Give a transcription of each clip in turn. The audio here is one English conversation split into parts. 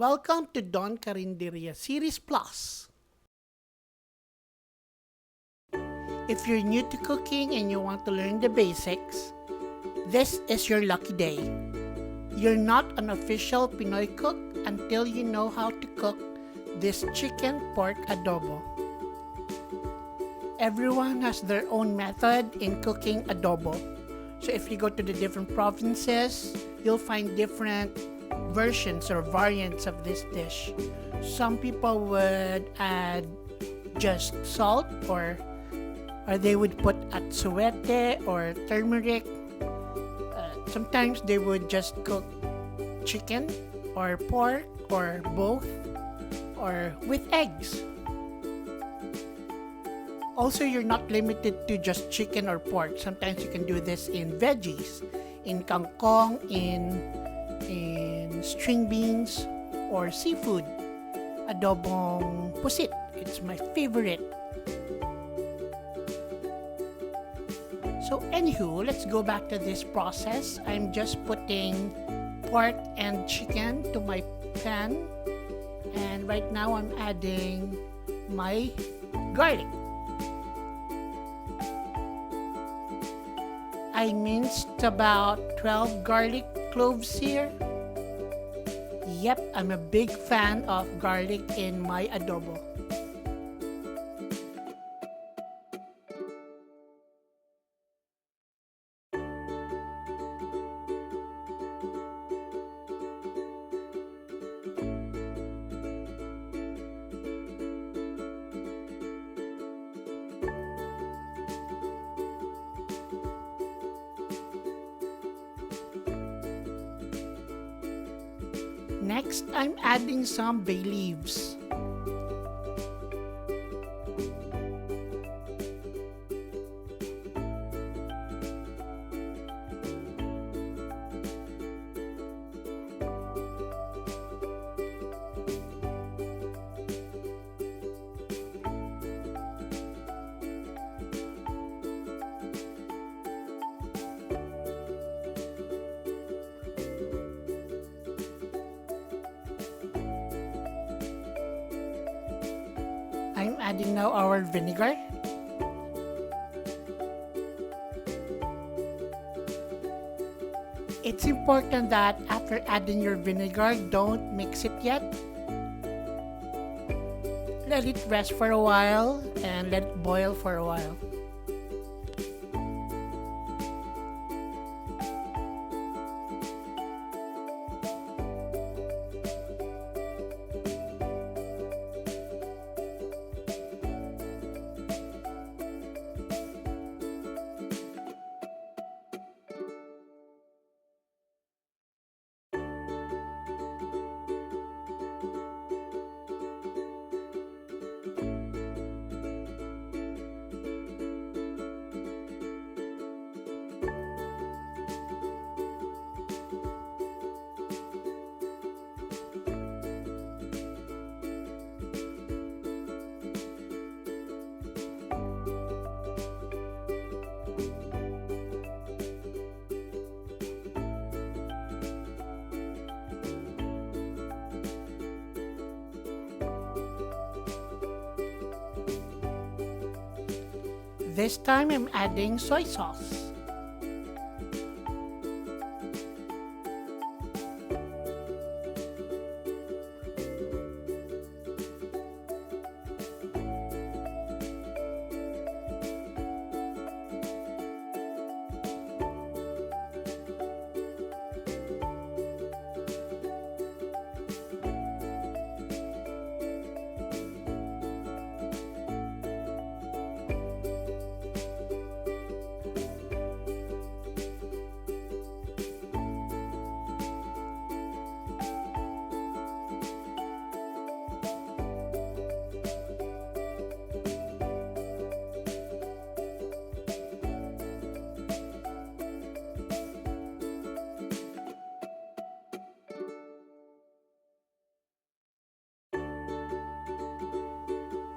Welcome to Don Carinderia Series Plus. If you're new to cooking and you want to learn the basics, this is your lucky day. You're not an official Pinoy cook until you know how to cook this chicken pork adobo. Everyone has their own method in cooking adobo. So if you go to the different provinces, you'll find different versions or variants of this dish. Some people would add just salt or they would put atsuete or turmeric. Sometimes they would just cook chicken or pork or both or with eggs. Also, you're not limited to just chicken or pork. Sometimes you can do this in veggies, in kangkong, in string beans, or seafood. Adobong pusit. It's my favorite. So anywho, let's go back to this process. I'm just putting pork and chicken to my pan. And right now I'm adding my garlic. I minced about 12 garlic cloves here. Yep, I'm a big fan of garlic in my adobo. Next, I'm adding some bay leaves. I'm adding now our vinegar. It's important that after adding your vinegar, don't mix it yet. Let it rest for a while and let it boil for a while. This time I'm adding soy sauce.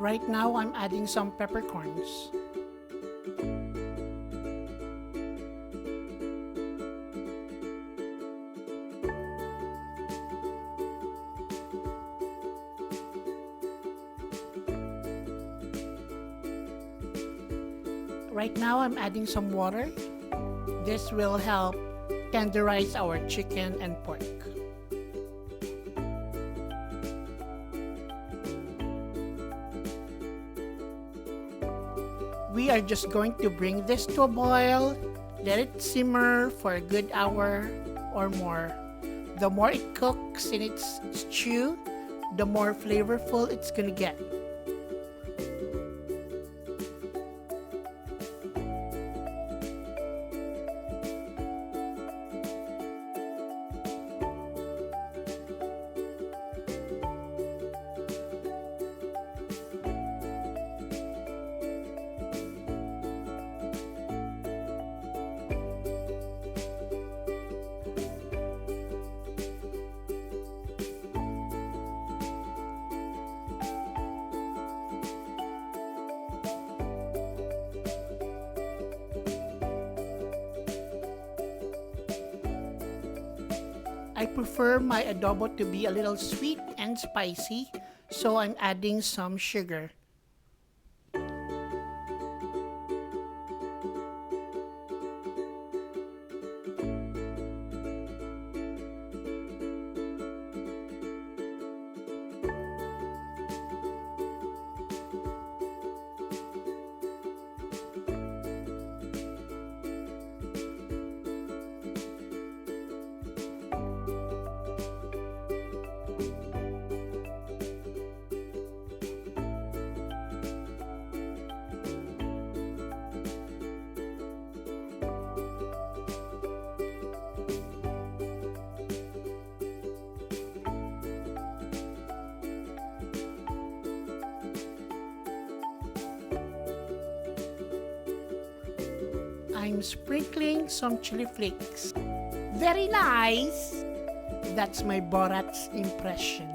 Right now, I'm adding some peppercorns. Right now, I'm adding some water. This will help tenderize our chicken and pork. We are just going to bring this to a boil, let it simmer for a good hour or more. The more it cooks in its stew, the more flavorful it's gonna get. I prefer my adobo to be a little sweet and spicy, so I'm adding some sugar. I'm sprinkling some chili flakes. Very nice! That's my Borat's impression.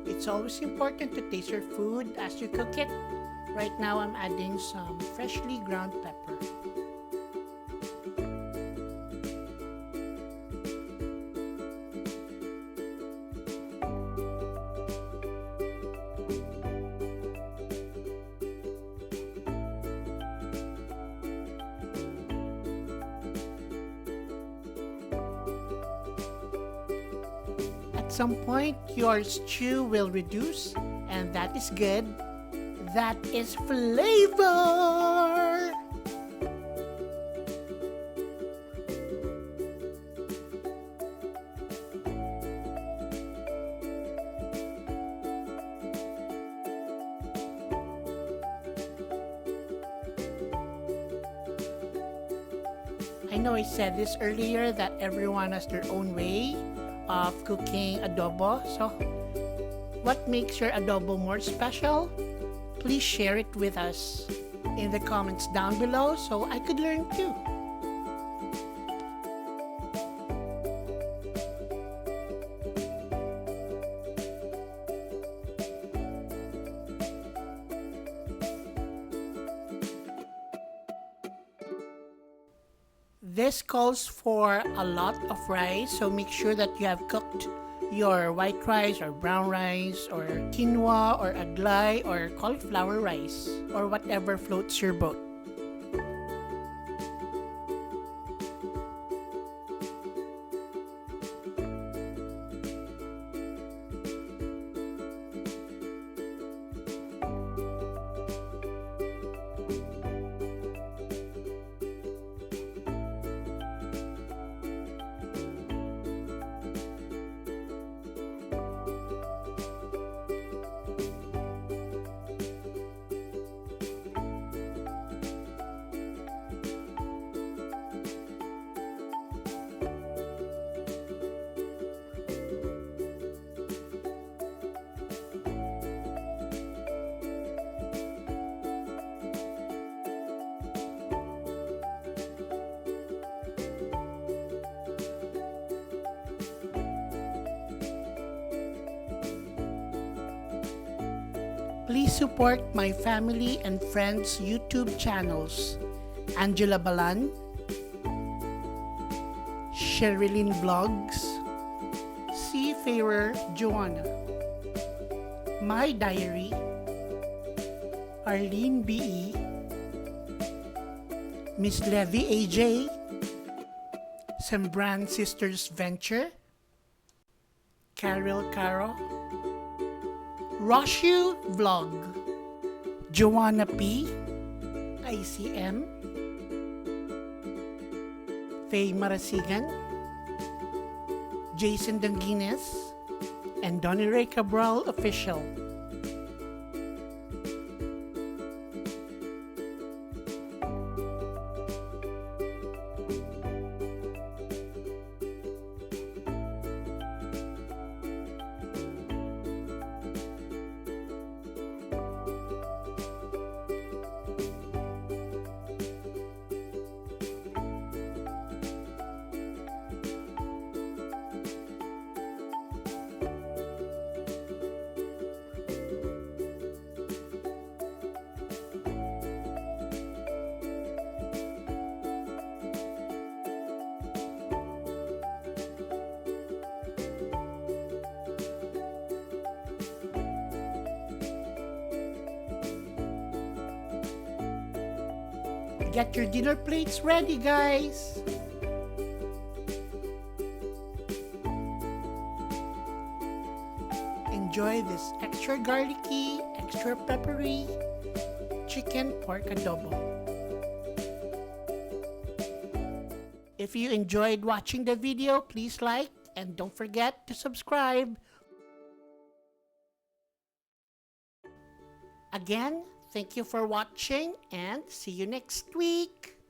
It's always important to taste your food as you cook it. Right now, I'm adding some freshly ground pepper. At some point, your stew will reduce, and that is good. That is flavor! I know I said this earlier that everyone has their own way of cooking adobo. So, what makes your adobo more special? Please share it with us in the comments down below so I could learn too. This calls for a lot of rice, so make sure that you have cooked your white rice or brown rice or quinoa or aglay or cauliflower rice or whatever floats your boat. Please support my family and friends' YouTube channels: Angela Balan, Sherilyn Vlogs, Seafarer Joanna, My Diary, Arlene B.E., Miss Levy AJ, Sembran Sisters Venture, Carol Caro, Roshu Vlog, Joanna P, ICM, Faye Marasigan, Jason Danguines, and Donnie Ray Cabral Official. Get your dinner plates ready, guys! Enjoy this extra garlicky, extra peppery chicken pork adobo. If you enjoyed watching the video, please like and don't forget to subscribe. Again, thank you for watching and see you next week.